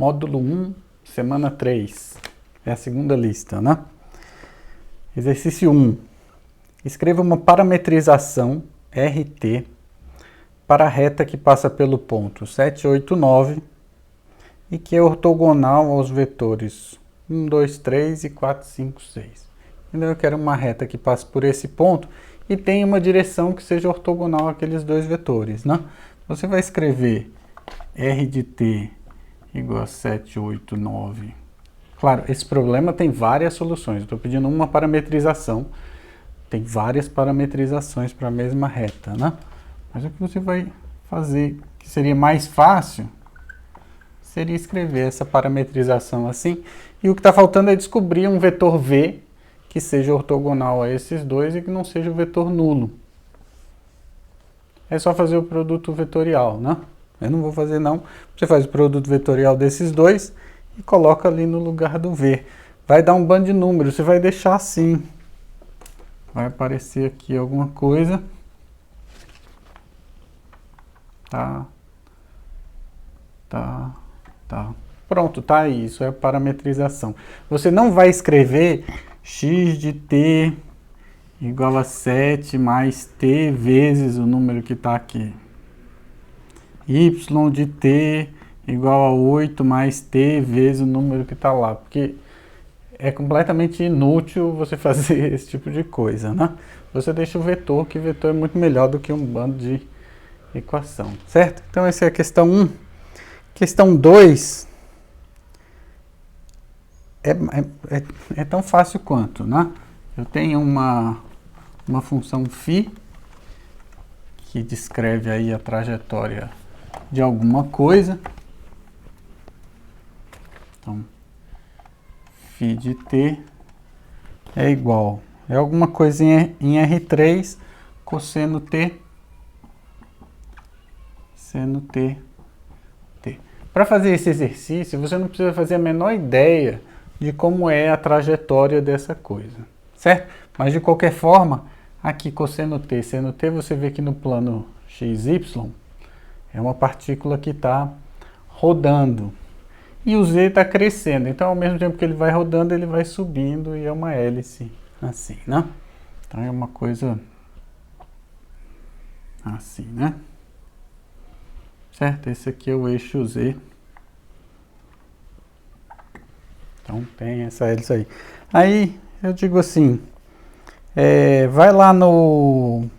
Módulo 1, semana 3. É a segunda lista, né? Exercício 1. Escreva uma parametrização RT para a reta que passa pelo ponto 7, 8, 9 e que é ortogonal aos vetores 1, 2, 3 e 4, 5, 6. Então eu quero uma reta que passe por esse ponto e tem uma direção que seja ortogonal àqueles dois vetores, né? Você vai escrever R de t igual a 7, 8, 9. Claro, esse problema tem várias soluções. Estou pedindo uma parametrização. Tem várias parametrizações para a mesma reta, né? Mas o que você vai fazer, que seria mais fácil, seria escrever essa parametrização assim. E o que está faltando é descobrir um vetor V que seja ortogonal a esses dois e que não seja o vetor nulo. É só fazer o produto vetorial, né? Eu não vou fazer não. Você faz o produto vetorial desses dois e coloca ali no lugar do V. Vai dar um bando de números, você vai deixar assim. Vai aparecer aqui alguma coisa. Tá. Pronto, tá aí. Isso é a parametrização. Você não vai escrever x de t igual a 7 mais t vezes o número que está aqui. Y de t igual a 8 mais t vezes o número que está lá. Porque é completamente inútil você fazer esse tipo de coisa, né? Você deixa o vetor, que o vetor é muito melhor do que um bando de equação, certo? Então essa é a questão 1. Questão 2 é tão fácil quanto, né? Eu tenho uma função φ que descreve aí a trajetória de alguma coisa. Então, φ de t é igual. É alguma coisinha em R3, cosseno t, seno t, t. Para fazer esse exercício, você não precisa fazer a menor ideia de como é a trajetória dessa coisa, certo? Mas de qualquer forma, aqui cosseno t, seno t, você vê que no plano XY é uma partícula que está rodando. E o z está crescendo, então ao mesmo tempo que ele vai rodando, ele vai subindo e é uma hélice assim, né? Então é uma coisa assim, né? Certo? Esse aqui é o eixo z. Então tem essa hélice aí. Aí eu digo assim, vai lá no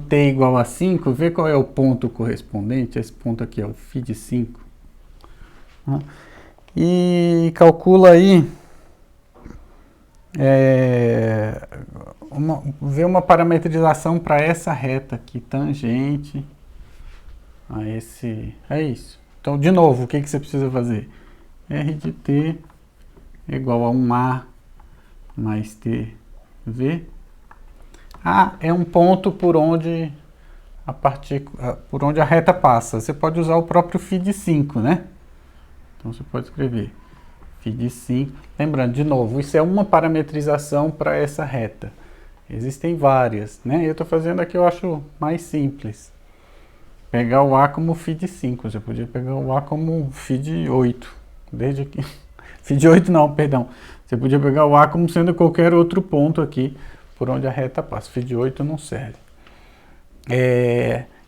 t igual a 5, vê qual é o ponto correspondente. Esse ponto aqui é o φ de 5. E calcula aí, vê uma parametrização para essa reta aqui, tangente a esse, é isso. Então, de novo, o que você precisa fazer? R de t igual a 1A mais tv. A é um ponto por onde a reta passa. Você pode usar o próprio φ de 5, né? Então você pode escrever φ de 5. Lembrando, de novo, isso é uma parametrização para essa reta. Existem várias, né? Eu estou fazendo aqui, eu acho mais simples. Pegar o A como φ de 5. Você podia pegar o A como φ de 8. Desde aqui. φ de 8 não, perdão. Você podia pegar o A como sendo qualquer outro ponto aqui por onde a reta passa. φ de 8 não serve.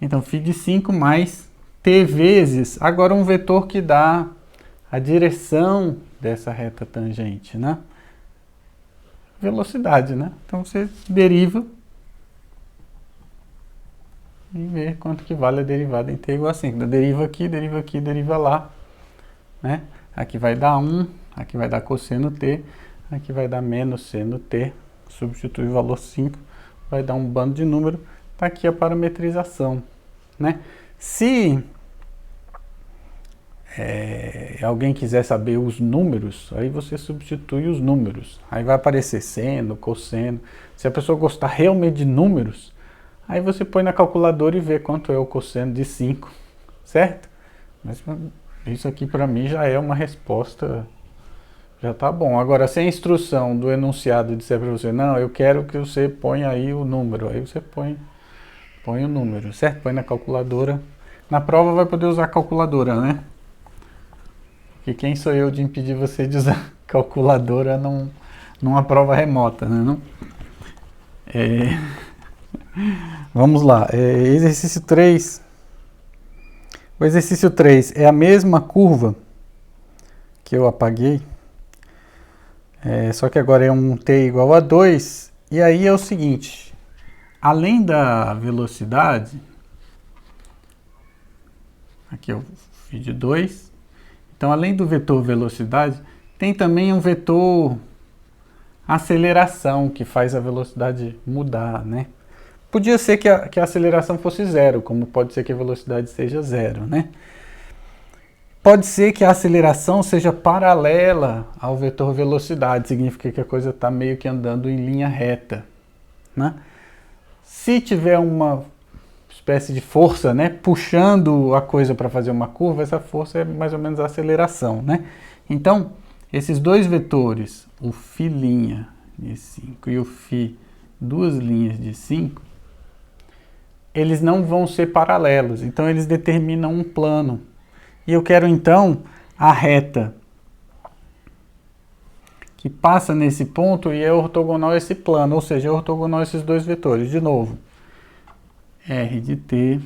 Então, φ de 5 mais t vezes, agora um vetor que dá a direção dessa reta tangente, né? Velocidade, né? Então você deriva e vê quanto que vale a derivada em t igual a 5. Deriva aqui, deriva lá, né? Aqui vai dar 1, aqui vai dar cosseno t, aqui vai dar menos seno t, substitui o valor 5, vai dar um bando de número, tá aqui a parametrização, né? Se alguém quiser saber os números, aí você substitui os números. Aí vai aparecer seno, cosseno. Se a pessoa gostar realmente de números, aí você põe na calculadora e vê quanto é o cosseno de 5, certo? Mas isso aqui para mim já é uma resposta, já tá bom. Agora, se a instrução do enunciado disser para você, não, eu quero que você ponha aí o número, aí você põe o número, certo? Põe na calculadora. Na prova vai poder usar a calculadora, né? Porque quem sou eu de impedir você de usar calculadora numa prova remota, né? Não? Vamos lá, exercício 3. O exercício 3 é a mesma curva que eu apaguei, só que agora é um t igual a 2, e aí é o seguinte, além da velocidade, aqui eu fiz de 2, então além do vetor velocidade, tem também um vetor aceleração, que faz a velocidade mudar, né? Podia ser que a aceleração fosse zero, como pode ser que a velocidade seja zero, né? Pode ser que a aceleração seja paralela ao vetor velocidade, significa que a coisa está meio que andando em linha reta, né? Se tiver uma espécie de força, né, puxando a coisa para fazer uma curva, essa força é mais ou menos a aceleração, né? Então, esses dois vetores, o φ' de 5 e o φ duas linhas de 5, eles não vão ser paralelos, então eles determinam um plano. E eu quero então a reta que passa nesse ponto e é ortogonal a esse plano, ou seja, é ortogonal a esses dois vetores. De novo, r de t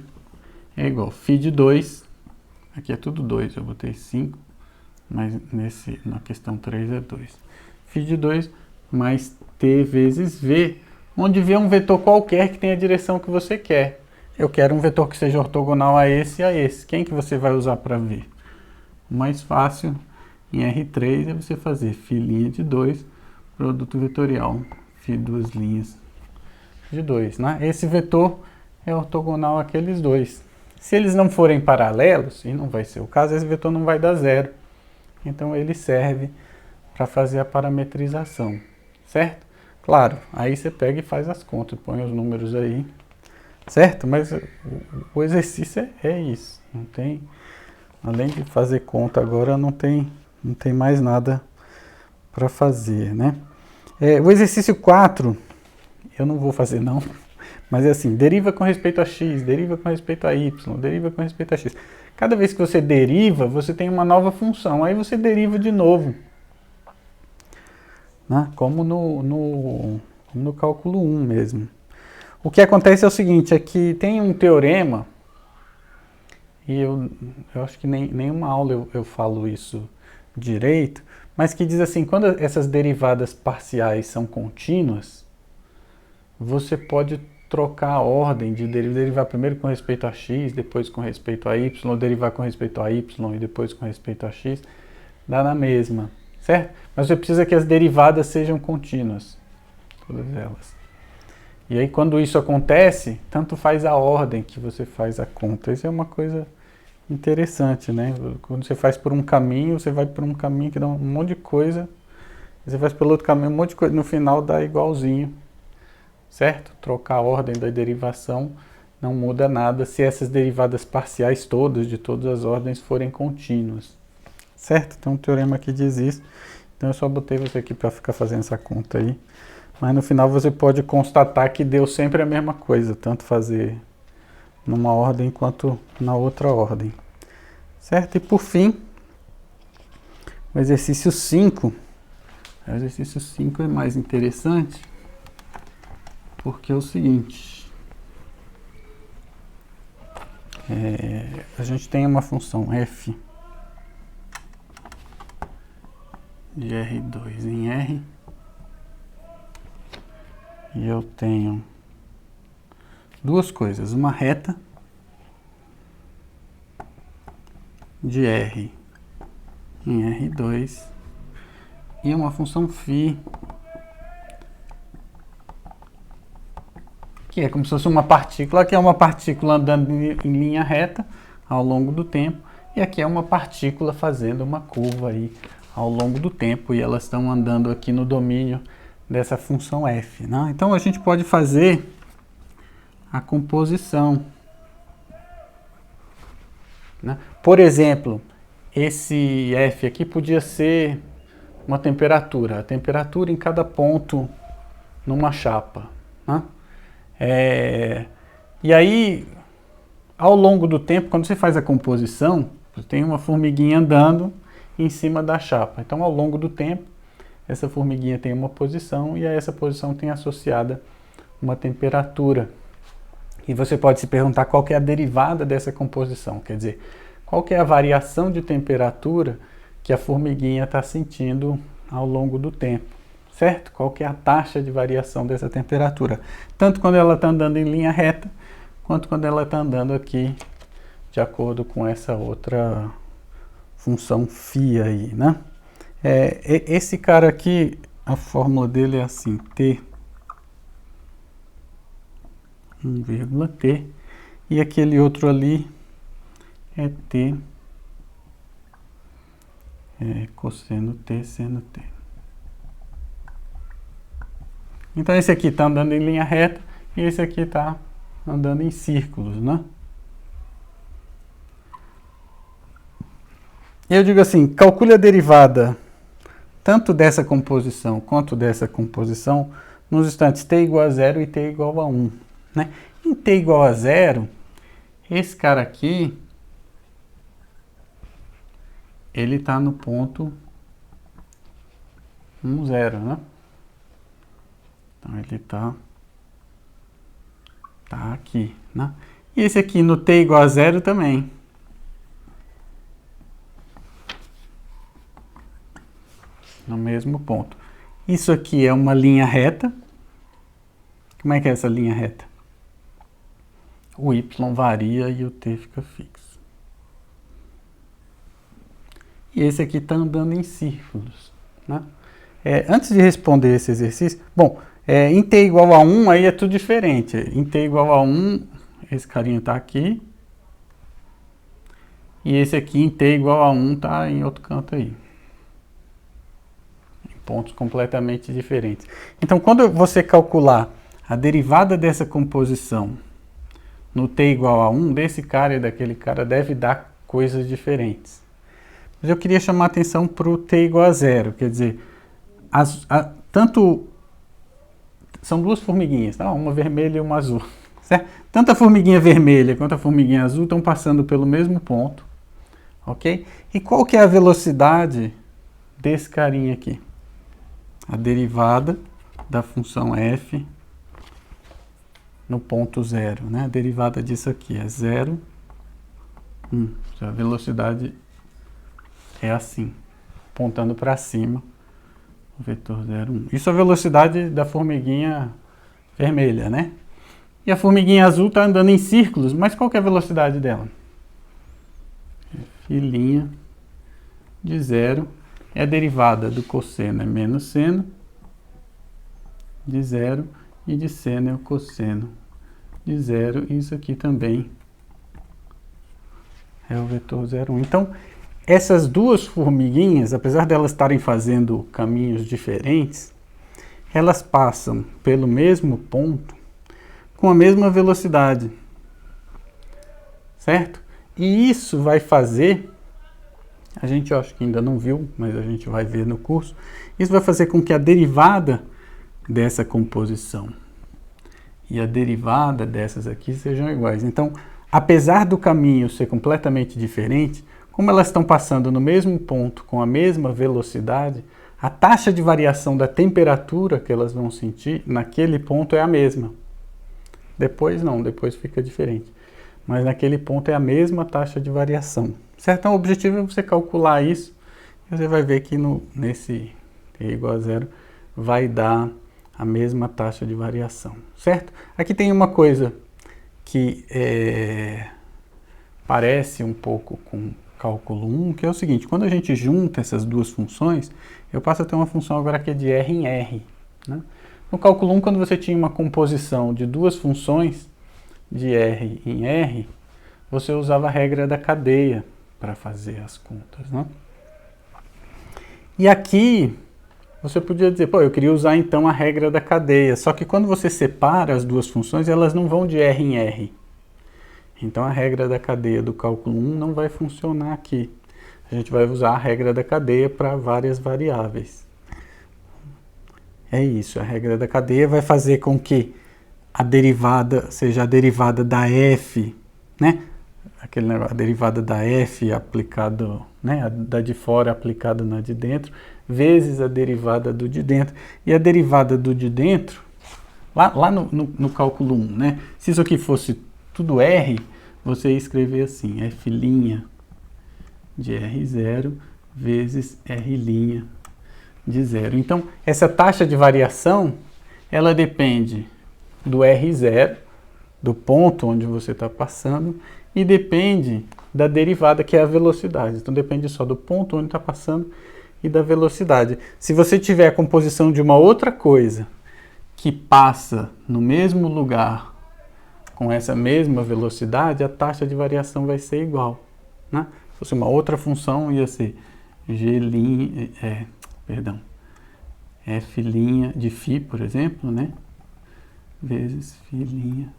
é igual a φ de 2, aqui é tudo 2, eu botei 5, mas na questão 3 é 2. φ de 2 mais t vezes v, onde v é um vetor qualquer que tem a direção que você quer. Eu quero um vetor que seja ortogonal a esse e a esse. Quem que você vai usar para ver? O mais fácil em R3 é você fazer φ' de 2, produto vetorial, φ duas linhas de 2, né? Esse vetor é ortogonal àqueles dois. Se eles não forem paralelos, e não vai ser o caso, esse vetor não vai dar zero. Então ele serve para fazer a parametrização, certo? Claro, aí você pega e faz as contas, põe os números aí, certo? Mas o exercício é isso, não tem, além de fazer conta agora, não tem mais nada para fazer, né? O exercício 4, eu não vou fazer não, mas é assim, deriva com respeito a x, deriva com respeito a y, deriva com respeito a x. Cada vez que você deriva, você tem uma nova função, aí você deriva de novo, né? Como no cálculo 1 mesmo. O que acontece é o seguinte, é que tem um teorema, e eu acho que nenhuma aula eu falo isso direito, mas que diz assim, quando essas derivadas parciais são contínuas, você pode trocar a ordem de derivar primeiro com respeito a x, depois com respeito a y, ou derivar com respeito a y e depois com respeito a x, dá na mesma, certo? Mas você precisa que as derivadas sejam contínuas, todas elas. E aí quando isso acontece, tanto faz a ordem que você faz a conta. Isso é uma coisa interessante, né? Quando você faz por um caminho, você vai por um caminho que dá um monte de coisa, você faz pelo outro caminho um monte de coisa, no final dá igualzinho, certo? Trocar a ordem da derivação não muda nada se essas derivadas parciais todas, de todas as ordens, forem contínuas, certo? Tem um teorema que diz isso, então eu só botei você aqui para ficar fazendo essa conta aí, mas no final você pode constatar que deu sempre a mesma coisa, tanto fazer numa ordem quanto na outra ordem, certo? E por fim, o exercício 5. O exercício 5 é mais interessante, porque é o seguinte, a gente tem uma função f de R2 em R, e eu tenho duas coisas, uma reta de R em R2 e uma função φ, que é como se fosse uma partícula, que é uma partícula andando em linha reta ao longo do tempo, e aqui é uma partícula fazendo uma curva aí ao longo do tempo, e elas estão andando aqui no domínio dessa função f, né? Então a gente pode fazer a composição, né? Por exemplo, esse f aqui podia ser uma temperatura, a temperatura em cada ponto numa chapa, né? E aí, ao longo do tempo, quando você faz a composição, tem uma formiguinha andando em cima da chapa. Então, ao longo do tempo, essa formiguinha tem uma posição e a essa posição tem associada uma temperatura. E você pode se perguntar qual que é a derivada dessa composição, quer dizer, qual que é a variação de temperatura que a formiguinha está sentindo ao longo do tempo, certo? Qual que é a taxa de variação dessa temperatura, tanto quando ela está andando em linha reta, quanto quando ela está andando aqui de acordo com essa outra função φ aí, né? Esse cara aqui, a fórmula dele é assim, T 1,T, e aquele outro ali é T cosseno T seno T. Então esse aqui está andando em linha reta e esse aqui está andando em círculos, né? Eu digo assim, calcule a derivada tanto dessa composição quanto dessa composição nos instantes t igual a 0 e t igual a 1. Né? Em t igual a 0, esse cara aqui, ele está no ponto 1, 0, né? Então ele está aqui, né? E esse aqui no t igual a 0 também. No mesmo ponto. Isso aqui é uma linha reta. Como é que é essa linha reta? O y varia e o t fica fixo. E esse aqui está andando em círculos, né? Antes de responder esse exercício, bom, em t igual a 1 aí é tudo diferente. Em t igual a 1, esse carinha está aqui. E esse aqui em t igual a 1 está em outro canto aí. Pontos completamente diferentes. Então, quando você calcular a derivada dessa composição no t igual a 1, desse cara e daquele cara, deve dar coisas diferentes. Mas eu queria chamar a atenção para o t igual a 0, quer dizer, são duas formiguinhas, tá? Uma vermelha e uma azul. Certo? Tanto a formiguinha vermelha quanto a formiguinha azul estão passando pelo mesmo ponto, ok? E qual que é a velocidade desse carinha aqui? A derivada da função f no ponto 0, né? A derivada disso aqui é 0, 1. A velocidade é assim, apontando para cima, o vetor 0, 1. Isso é a velocidade da formiguinha vermelha, né? E a formiguinha azul está andando em círculos, mas qual que é a velocidade dela? Φ' de 0. É a derivada do cosseno é menos seno de 0 e de seno é o cosseno de 0. E isso aqui também é o vetor 0, 1. Então, essas duas formiguinhas, apesar de elas estarem fazendo caminhos diferentes, elas passam pelo mesmo ponto com a mesma velocidade, certo? E isso vai fazer... A gente acho que ainda não viu, mas a gente vai ver no curso. Isso vai fazer com que a derivada dessa composição e a derivada dessas aqui sejam iguais. Então, apesar do caminho ser completamente diferente, como elas estão passando no mesmo ponto com a mesma velocidade, a taxa de variação da temperatura que elas vão sentir naquele ponto é a mesma. Depois não, depois fica diferente. Mas naquele ponto é a mesma taxa de variação. Certo? Então, o objetivo é você calcular isso e você vai ver que nesse t igual a 0 vai dar a mesma taxa de variação. Certo? Aqui tem uma coisa que parece um pouco com cálculo 1, que é o seguinte: quando a gente junta essas duas funções, eu passo a ter uma função agora que é de R em R. Né? No cálculo 1, quando você tinha uma composição de duas funções de R em R, você usava a regra da cadeia para fazer as contas, né? E aqui, você podia dizer, pô, eu queria usar então a regra da cadeia, só que quando você separa as duas funções, elas não vão de R em R. Então a regra da cadeia do cálculo 1 não vai funcionar aqui. A gente vai usar a regra da cadeia para várias variáveis. É isso, a regra da cadeia vai fazer com que a derivada seja a derivada da f, né? aquele negócio, a derivada da f aplicado, né, da de fora aplicada na de dentro, vezes a derivada do de dentro. E a derivada do de dentro, lá no cálculo 1, né, se isso aqui fosse tudo R, você ia escrever assim, f' de R0 vezes R' de 0. Então, essa taxa de variação, ela depende do R0, do ponto onde você está passando, e depende da derivada, que é a velocidade. Então, depende só do ponto onde está passando e da velocidade. Se você tiver a composição de uma outra coisa que passa no mesmo lugar com essa mesma velocidade, a taxa de variação vai ser igual, né? Se fosse uma outra função, ia ser f' de φ, por exemplo, né? Vezes φ'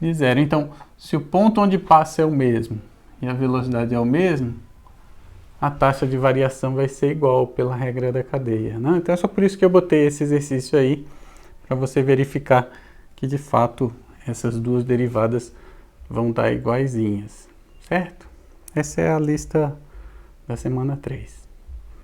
de 0. Então, se o ponto onde passa é o mesmo e a velocidade é o mesmo, a taxa de variação vai ser igual pela regra da cadeia, né? Então é só por isso que eu botei esse exercício aí, para você verificar que de fato essas duas derivadas vão dar iguaizinhas, certo? Essa é a lista da semana 3.